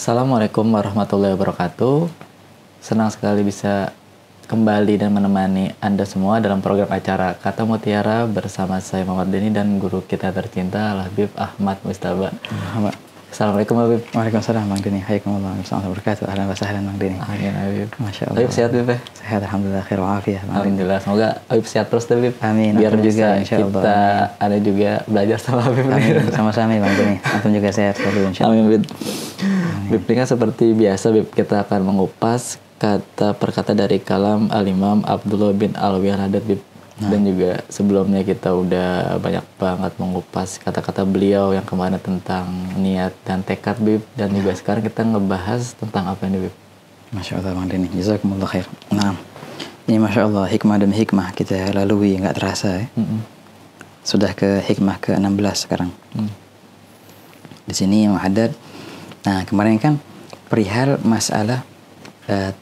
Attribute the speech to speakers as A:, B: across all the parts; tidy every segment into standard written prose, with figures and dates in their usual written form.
A: Assalamualaikum warahmatullahi wabarakatuh. Senang sekali bisa kembali dan menemani Anda semua dalam program acara Kata Mutiara bersama saya Muhammad Denny dan guru kita tercinta Habib Ahmad Mustaba. Assalamualaikum Habib.
B: Waalaikumsalam Bang Denny. Hayakumullah warahmatullahi wabarakatuh. Ahlan wa sahlan Bang Denny.
A: Amin Habib.
B: Masya Allah.
A: Habib sehat Habib ya?
B: Sehat alhamdulillah, khair wa afiyah.
A: Alhamdulillah. Semoga Habib sehat terus Habib.
B: Amin.
A: Biar
B: Antum
A: juga
B: juga insyaallah.
A: kita ada juga belajar sama Habib.
B: Amin. Sama-sama Bang Denny. Antum juga sehat selalu insyaallah.
A: Amin Habib. Habib, ini kan seperti biasa Habib, kita akan mengupas kata per kata dari kalam Al-Imam Abdullah bin Alwi Al-Haddad Habib. Dan juga sebelumnya kita udah banyak banget mengupas kata-kata beliau yang kemarin tentang niat dan tekad Bib, dan juga sekarang kita ngebahas tentang apa ini Bib?
B: Masya Allah Bang Denny, jazakumullah khair. Nah, ini Masya Allah hikmah demi hikmah kita lalui nggak terasa ya. Sudah ke hikmah ke-16 sekarang. Di sini Imam Haddad. Nah kemarin kan perihal masalah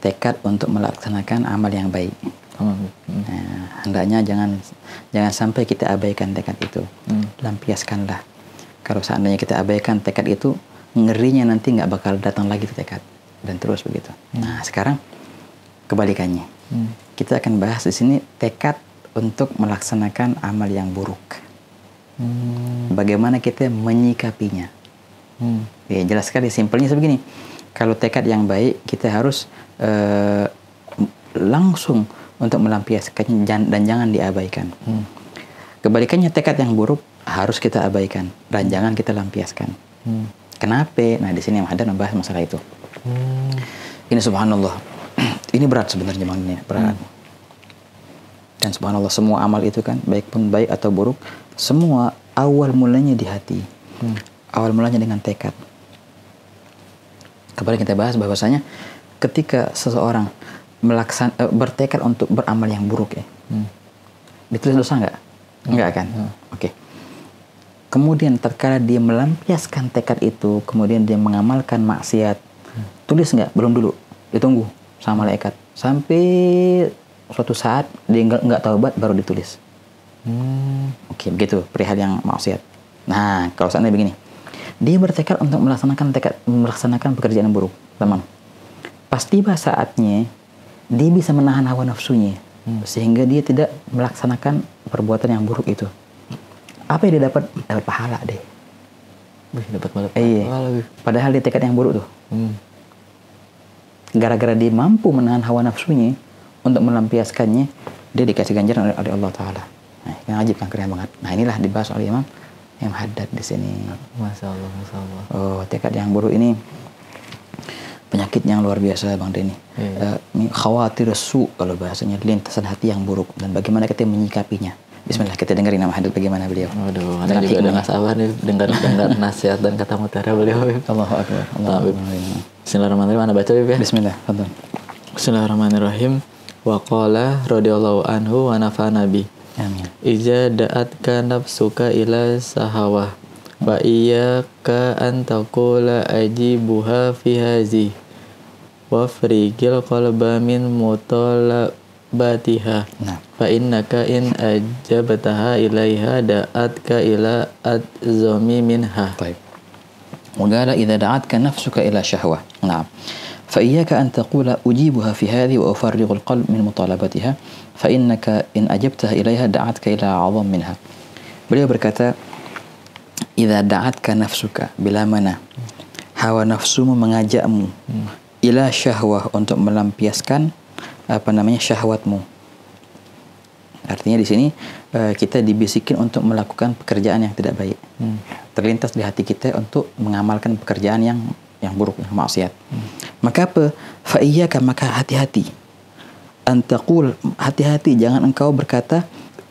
B: tekad untuk melaksanakan amal yang baik. Nah, hendaknya jangan sampai kita abaikan tekad itu. Lampiaskanlah. Kalau seandainya kita abaikan tekad itu, ngerinya nanti nggak bakal datang lagi tekad, dan terus begitu. Nah sekarang kebalikannya. Kita akan bahas di sini tekad untuk melaksanakan amal yang buruk. Bagaimana kita menyikapinya? Ya, jelas sekali, simpelnya sebegini. Kalau tekad yang baik, kita harus langsung untuk melampiaskannya dan jangan diabaikan. Kebalikannya, tekad yang buruk harus kita abaikan dan jangan kita lampiaskan. Kenapa? Nah di sini Imam Haddad membahas masalah itu. Ini subhanallah, ini berat sebenarnya Bang, ini berat. Dan subhanallah, semua amal itu kan, baik pun baik atau buruk, semua awal mulanya di hati. Awal mulanya dengan tekad. Kemarin kita bahas bahwasanya ketika seseorang bertekad untuk beramal yang buruk ya, ditulis dosa nggak? Nggak kan? Oke. Kemudian terkala dia melampiaskan tekad itu, kemudian dia mengamalkan maksiat, tulis nggak? Belum dulu, ditunggu sama malaikat sampai suatu saat dia nggak taubat baru ditulis. Oke, begitu perihal yang maksiat. Nah kalau seandainya begini, dia bertekad untuk melaksanakan pekerjaan yang buruk, teman. Pas tiba saatnya, dia bisa menahan hawa nafsunya, sehingga dia tidak melaksanakan perbuatan yang buruk itu. Apa yang dia dapat? Dapat pahala deh.
A: Dapat pahala.
B: Padahal dia tekad yang buruk tuh. Gara-gara dia mampu menahan hawa nafsunya untuk melampiaskannya, dia dikasih ganjaran oleh Allah Taala. Nah, yang ajib kan, keren banget. Nah inilah dibahas oleh Imam Haddad di sini.
A: Masya Allah, Masya Allah.
B: Oh, tekad yang buruk ini penyakit yang luar biasa Bang Denny. Khawatir su, kalau bahasanya, lintasan hati yang buruk, dan bagaimana kita menyikapinya. Bismillah, kita dengerin Imam Haddad bagaimana beliau.
A: Waduh, Anda juga udah nggak sabar nih dengar nasihat dan kata mutiara beliau.
B: Allahu Akbar.
A: Bismillahirrahmanirrahim. Anda baca ya.
B: Bismillah.
A: Bismillahirrahmanirrahim. Wa qala radhiyallahu anhu wa nafa'ana bi.
B: Amin.
A: Iza da'atka nafsuka ila sahawah wa iyyaka an taqula ajibuha fi hazi wa frigil qalba min mutalabatiha fa innaka in ajabtaha ilaiha da'atka ila adzami minha.
B: Baik. Waqala idza da'atka nafsuka ila syahwah. Naam. فإياك أن تقول أجيبها في هذه وأفرغ القلب من مطالبتها فإنك إن أجبتها إليها دعتك إلى أعظم منها. Beliau berkata, إذا دعتك نفسك, bila mana hawa nafsumu mengajakmu ila syahwah, untuk melampiaskan syahwatmu. Artinya di sini kita dibisikin untuk melakukan pekerjaan yang tidak baik. Terlintas di hati kita untuk mengamalkan pekerjaan yang buruk, yang maksiat. Maka apa? Fa'iyyaka, maka hati-hati. Antaqul, hati-hati, jangan engkau berkata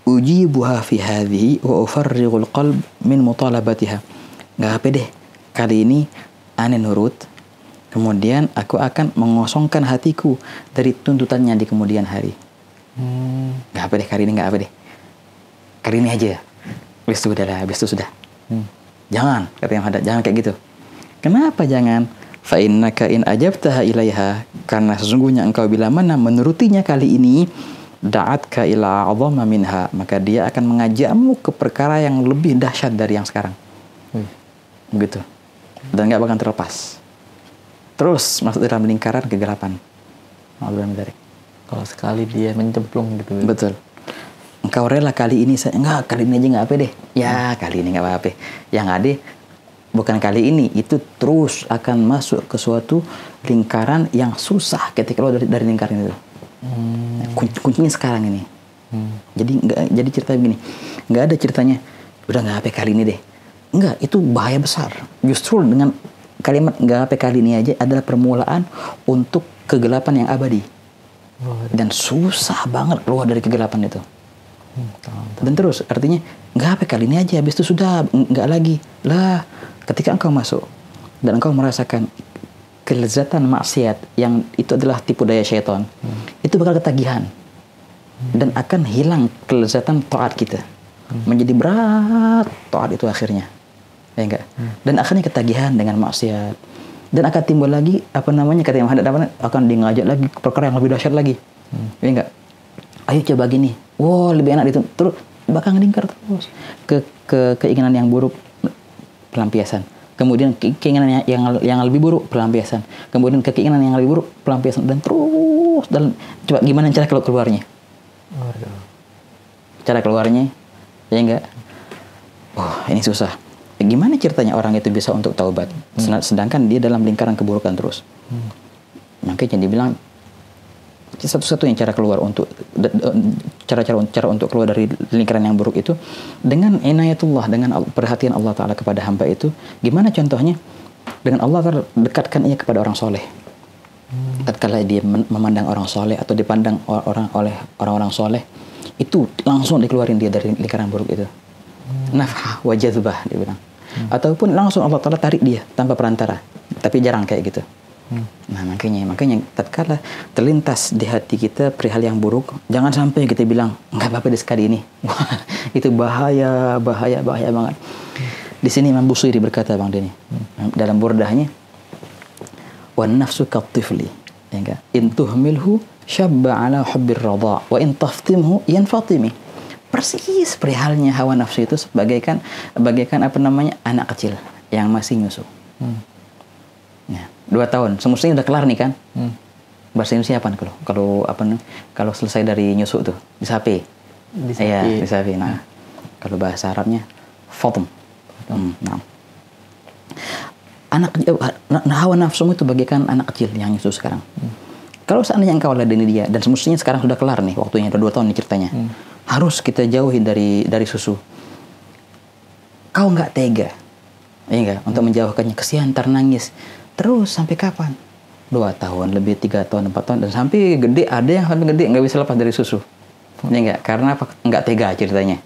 B: ujibuha fi hadhihi wa ufarrighul qalb min mutalabatiha. Enggak apa deh, kali ini aneh nurut, kemudian aku akan mengosongkan hatiku dari tuntutannya di kemudian hari. Enggak apa deh, kali ini enggak apa deh. Kali ini aja. Habis itu sudah. Jangan, kata yang ada, jangan kayak gitu. Kenapa jangan? Fa innaka in ajabtaha ilaiha, karena sesungguhnya engkau bila mana menurutinya kali ini, da'atka ila a'dhamma minha, maka dia akan mengajakmu ke perkara yang lebih dahsyat dari yang sekarang. Begitu. Dan nggak bakal terlepas. terus masuk dalam lingkaran kegelapan.
A: Kalau sekali dia mencemplung gitu.
B: Betul. Engkau rela kali ini enggak, kali ini aja nggak apa deh. Ya kali ini nggak apa-apa. Yang ada bukan kali ini, itu terus akan masuk ke suatu lingkaran yang susah ketika keluar dari lingkaran itu. Kuncinya sekarang ini. Jadi cerita begini, nggak ada ceritanya udah nggak apa kali ini deh. Enggak, itu bahaya besar. Justru dengan kalimat nggak apa kali ini aja adalah permulaan untuk kegelapan yang abadi. Dan susah banget keluar dari kegelapan itu. Dan terus artinya nggak apa kali ini aja, habis itu sudah nggak lagi lah. Ketika engkau masuk dan engkau merasakan kelezatan maksiat yang itu adalah tipu daya syaitan, itu bakal ketagihan dan akan hilang kelezatan taat kita. Menjadi berat taat itu akhirnya, ya enggak? Dan akhirnya ketagihan dengan maksiat dan akan timbul lagi kata yang hadap akan diajak lagi perkara yang lebih dahsyat lagi, ya enggak? Ayo coba gini, wow lebih enak itu, terus bakal ngelingkar terus ke keinginan yang buruk, pelampiasan. Kemudian keinginan yang lebih buruk, pelampiasan. Kemudian ke keinginan yang lebih buruk, pelampiasan, dan terus dalam. Coba gimana cara keluarnya? Cara keluarnya, ya enggak? Oh, ini susah. Gimana ceritanya orang itu bisa untuk taubat? Sedangkan dia dalam lingkaran keburukan terus. Makanya dibilang satu-satunya cara keluar untuk cara untuk keluar dari lingkaran yang buruk itu dengan inayatullah, dengan perhatian Allah Ta'ala kepada hamba itu. Gimana contohnya? Dengan Allah Ta'ala dekatkan ia kepada orang soleh. Tatkala dia memandang orang soleh atau dipandang oleh orang-orang soleh, itu langsung dikeluarin dia dari lingkaran buruk itu. Nafhah wa jadzbah dia bilang. Ataupun langsung Allah Ta'ala tarik dia tanpa perantara. Tapi jarang kayak gitu. Nah makanya tatkala terlintas di hati kita perihal yang buruk, jangan sampai kita bilang nggak apa-apa deh sekali ini. Wah, itu bahaya banget. Di sini Imam Busiri berkata, Bang Denny, dalam burdahnya, wan nafsu katifli, ya enggak? In tuhmilhu syabba ala hubbir radha wa in taftimhu yanfatimi. Persis perihalnya hawa nafsu itu bagaikan anak kecil yang masih nyusu. Ya, 2 tahun, semestinya udah kelar nih kan? Bahasa Indonesia apa kalau selesai dari nyusu tuh? Disapi. Iya, disapi. Nah, kalau bahasa Arabnya fatum. Nah. Hawa nafsu itu bagaikan anak kecil yang nyusu sekarang. Kalau seandainya engkau ladeni dia dan semestinya sekarang sudah kelar nih waktunya, udah 2 tahun nih ceritanya. Harus kita jauhi dari susu. Kau nggak tega, ya enggak, untuk menjauhkannya, kesian, nangis. Terus sampai kapan? 2 tahun, lebih 3 tahun, 4 tahun, dan sampai gede, ada yang sampai gede nggak bisa lepas dari susu. Ya enggak, karena apa? Nggak tega ceritanya.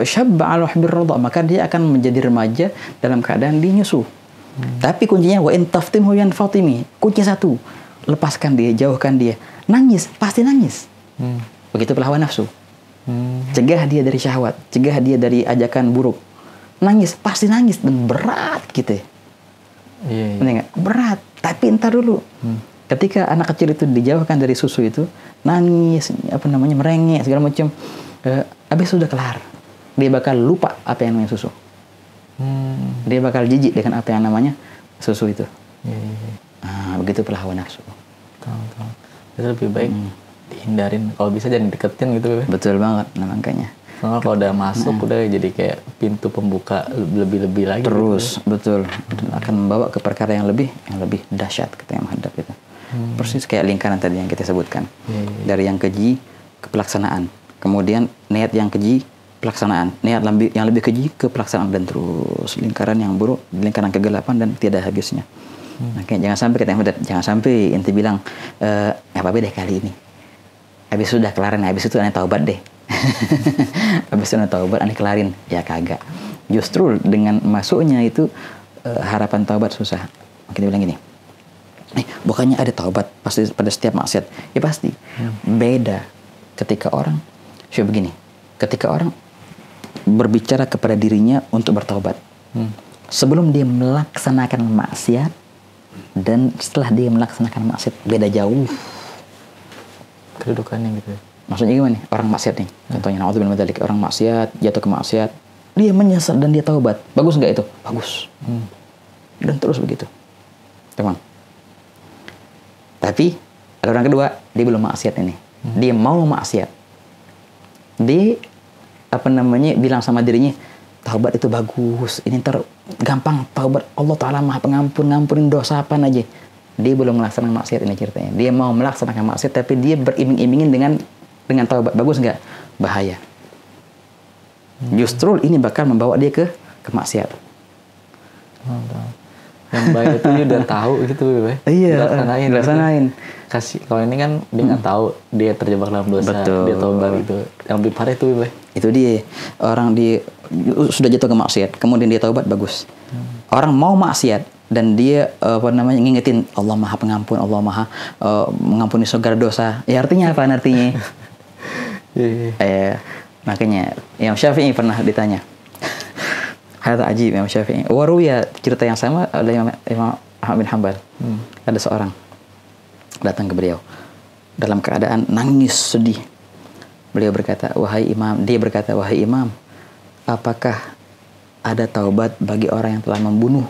B: Syabba ala hubbir radha, maka dia akan menjadi remaja dalam keadaan dinyusu. Tapi kuncinya wa in taftimhu yanfatimi. Kunci 1, lepaskan dia, jauhkan dia. Nangis, pasti nangis. Begitu hawa nafsu. Cegah dia dari syahwat, cegah dia dari ajakan buruk. Nangis, pasti nangis dan berat gitu. Iya. Enggak? Berat, tapi entar dulu. Ketika anak kecil itu dijauhkan dari susu itu, nangis, merengek segala macam. Habis sudah kelar, dia bakal lupa apa yang namanya susu. Dia bakal jijik dengan apa yang namanya susu itu. Nah, begitu pula hawa nafsu.
A: Itu lebih baik dihindarin, kalau bisa jangan deketin gitu.
B: Betul banget, nah makanya.
A: Soalnya kalau udah masuk udah jadi kayak pintu pembuka lebih lagi. Terus
B: gitu. Betul, akan membawa ke perkara yang lebih dahsyat kita yang menghadap itu. Persis kayak lingkaran tadi yang kita sebutkan. Dari yang keji ke pelaksanaan. Kemudian niat yang keji, pelaksanaan. Niat yang lebih keji ke pelaksanaan, dan terus lingkaran yang buruk, lingkaran kegelapan dan tiada habisnya. Makanya jangan sampai jangan sampai ente bilang nggak apa-apa deh kali ini. Habis sudah kelarin, habis itu aneh taubat deh. Habis itu aneh taubat, aneh kelarin. Ya kagak. Justru dengan masuknya itu harapan taubat susah. Kita bilang gini. Bukannya ada taubat pasti pada setiap maksiat. Ya pasti. Beda ketika orang begini, ketika orang berbicara kepada dirinya untuk bertaubat sebelum dia melaksanakan maksiat dan setelah dia melaksanakan maksiat, beda jauh
A: kedudukannya gitu.
B: Maksudnya gimana nih? Orang maksiat nih, contohnya naudzubillah min dzalik, orang maksiat, jatuh ke maksiat, dia menyesal dan dia taubat, bagus nggak itu? Bagus. Dan terus begitu. teman. Tapi ada orang kedua, dia belum maksiat ini. Dia mau maksiat. Dia bilang sama dirinya, taubat itu bagus. Ini gampang taubat. Allah Ta'ala Maha Pengampun, ngampunin dosa apa aja. Dia belum melaksanakan maksiat ini ceritanya. Dia mau melaksanakan maksiat tapi dia beriming-imingin dengan taubat. Bagus nggak? Bahaya. Justru ini bakal membawa dia ke maksiat.
A: Yang baik itu dia udah tahu gitu, Beb.
B: Iya, dilaksanain.
A: Kalau ini kan dia nggak tahu dia terjebak dalam dosa.
B: Betul.
A: Dia taubat gitu. Yang lebih parah itu, Beb.
B: Itu dia. Orang sudah jatuh ke maksiat, kemudian dia taubat, bagus. Orang mau maksiat dan dia ngingetin Allah Maha Pengampun, Allah Maha mengampuni segala dosa. Ya artinya apa artinya? Makanya Imam Syafi'i pernah ditanya. Hadza ajib Imam Syafi'i. Waruya cerita yang sama oleh Imam Ahmad bin Hanbal. Ada seorang datang ke beliau dalam keadaan nangis sedih. Beliau berkata, "Wahai Imam," dia berkata, "Wahai Imam, apakah ada taubat bagi orang yang telah membunuh?"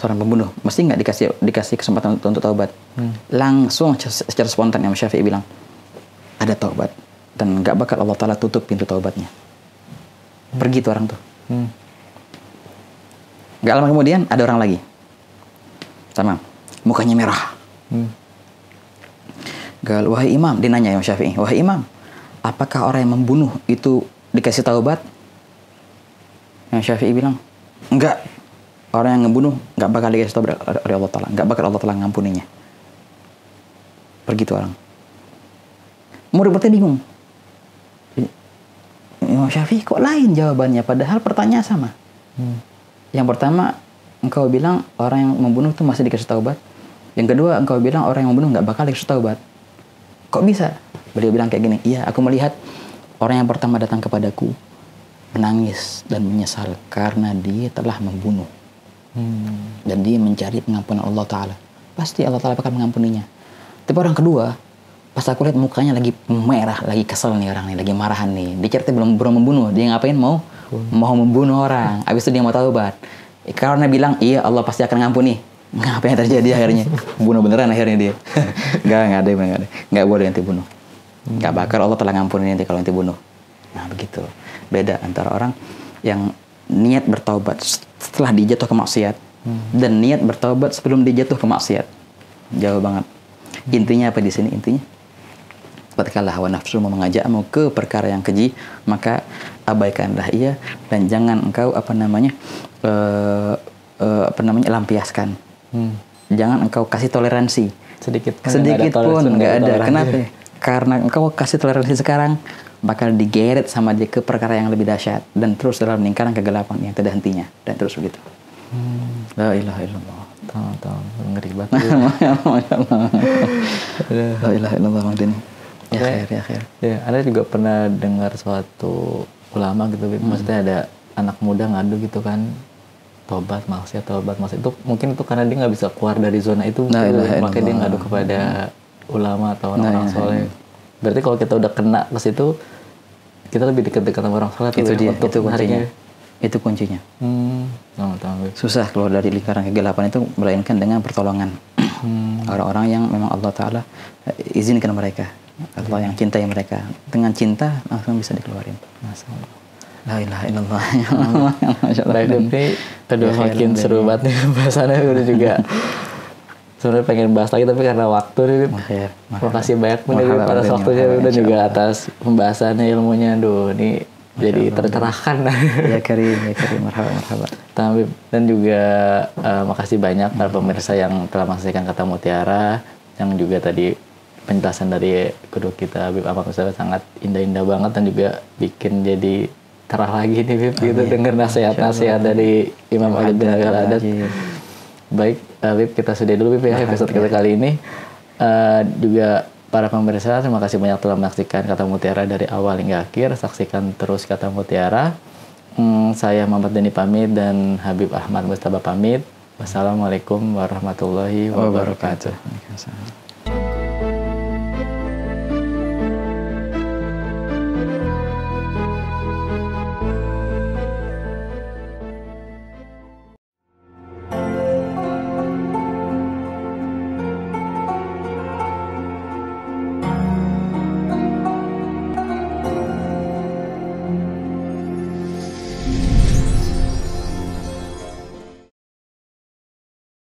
B: Seorang pembunuh mesti nggak dikasih kesempatan untuk taubat. Langsung secara spontan Imam Syafi'i bilang, ada taubat dan nggak bakal Allah Ta'ala tutup pintu taubatnya. Pergi tuh orang tuh. Gak lama kemudian ada orang lagi sama mukanya merah. Gal, wahai Imam, dia nanya Imam Syafi'i, wahai Imam, apakah orang yang membunuh itu dikasih taubat? Imam Syafi'i bilang, enggak. Orang yang ngebunuh nggak bakal dikasih taubat oleh Allah Ta'ala, nggak bakal Allah Ta'ala ngampuninya. Pergi tuh orang. Murid-muridnya bingung. Imam Syafi'i kok lain jawabannya, padahal pertanyaan sama. Yang pertama, engkau bilang orang yang membunuh itu masih dikasih taubat. Yang kedua, engkau bilang orang yang membunuh nggak bakal dikasih taubat. Kok bisa? Beliau bilang kayak gini, iya, aku melihat orang yang pertama datang kepadaku menangis dan menyesal karena dia telah membunuh. Dan dia mencari pengampunan Allah Ta'ala. Pasti Allah Ta'ala bakal mengampuninya. Tapi orang kedua, pas aku lihat mukanya lagi merah, lagi kesel nih orang nih, lagi marahan nih. Dia cerita belum membunuh, dia ngapain mau membunuh orang. Habis itu dia mau taubat. Karena bilang, iya Allah pasti akan ngampuni. Apa yang terjadi akhirnya? Bunuh beneran akhirnya dia. Nggak ada. Nggak boleh nanti bunuh. Nggak bakal Allah telah ngampuni nanti kalau nanti bunuh. Nah begitu. Beda antara orang yang niat bertaubat setelah dia jatuh ke maksiat dan niat bertaubat sebelum dia jatuh ke maksiat. Jauh banget. Intinya apa di sini? Intinya tatkala hawa nafsu mau mengajakmu ke perkara yang keji, maka abaikanlah ia dan jangan engkau lampiaskan. Jangan engkau kasih toleransi sedikit pun nggak ada. Kenapa? Karena engkau kasih toleransi sekarang bakal digeret sama dia ke perkara yang lebih dahsyat dan terus dalam lingkaran kegelapan yang tidak hentinya dan terus begitu. La ilaha illallah.
A: Tahu ngeri banget.
B: La ilaha illallah Magdini. Ya khair.
A: Ya, Anda juga pernah dengar suatu ulama gitu, maksudnya ada anak muda ngadu gitu kan, tobat maksiat itu mungkin itu karena dia nggak bisa keluar dari zona itu, makanya dia ngadu kepada ulama atau orang-orang soleh. Berarti kalau kita udah kena ke situ, kita lebih dekat-dekat sama orang soleh.
B: Itu dia, itu kuncinya. Itu kuncinya. Susah keluar dari lingkaran kegelapan itu melainkan dengan pertolongan orang-orang yang memang Allah Ta'ala izinkan mereka. Allah yang cintai mereka. Dengan cinta langsung bisa dikeluarin. Masyaallah. La ilaha illallah.
A: Baik, tapi udah makin seru banget nih bahasannya. Udah juga sebenarnya pengen bahas lagi tapi karena waktu nih. Terima kasih banyak pun dari atas waktunya dan juga atas pembahasannya, ilmunya. Aduh, ini jadi tercerahkan.
B: Ya karim, marhaba.
A: Dan juga makasih banyak para pemirsa yang telah menyaksikan Kata Mutiara, yang juga tadi penjelasan dari guru kita Habib Ahmad Mustafa sangat indah-indah banget dan juga bikin jadi terah lagi nih Habib gitu dengar nasihat-nasihat dari Imam Ali bin Abi Al-Haddad. Baik, Habib, kita sudah dulu Habib ya episode kita kali ini. Juga para pemirsa, terima kasih banyak telah menyaksikan Kata Mutiara dari awal hingga akhir. Saksikan terus Kata Mutiara. Saya Muhammad Deni pamit dan Habib Ahmad Mustafa pamit. Wassalamualaikum warahmatullahi wabarakatuh.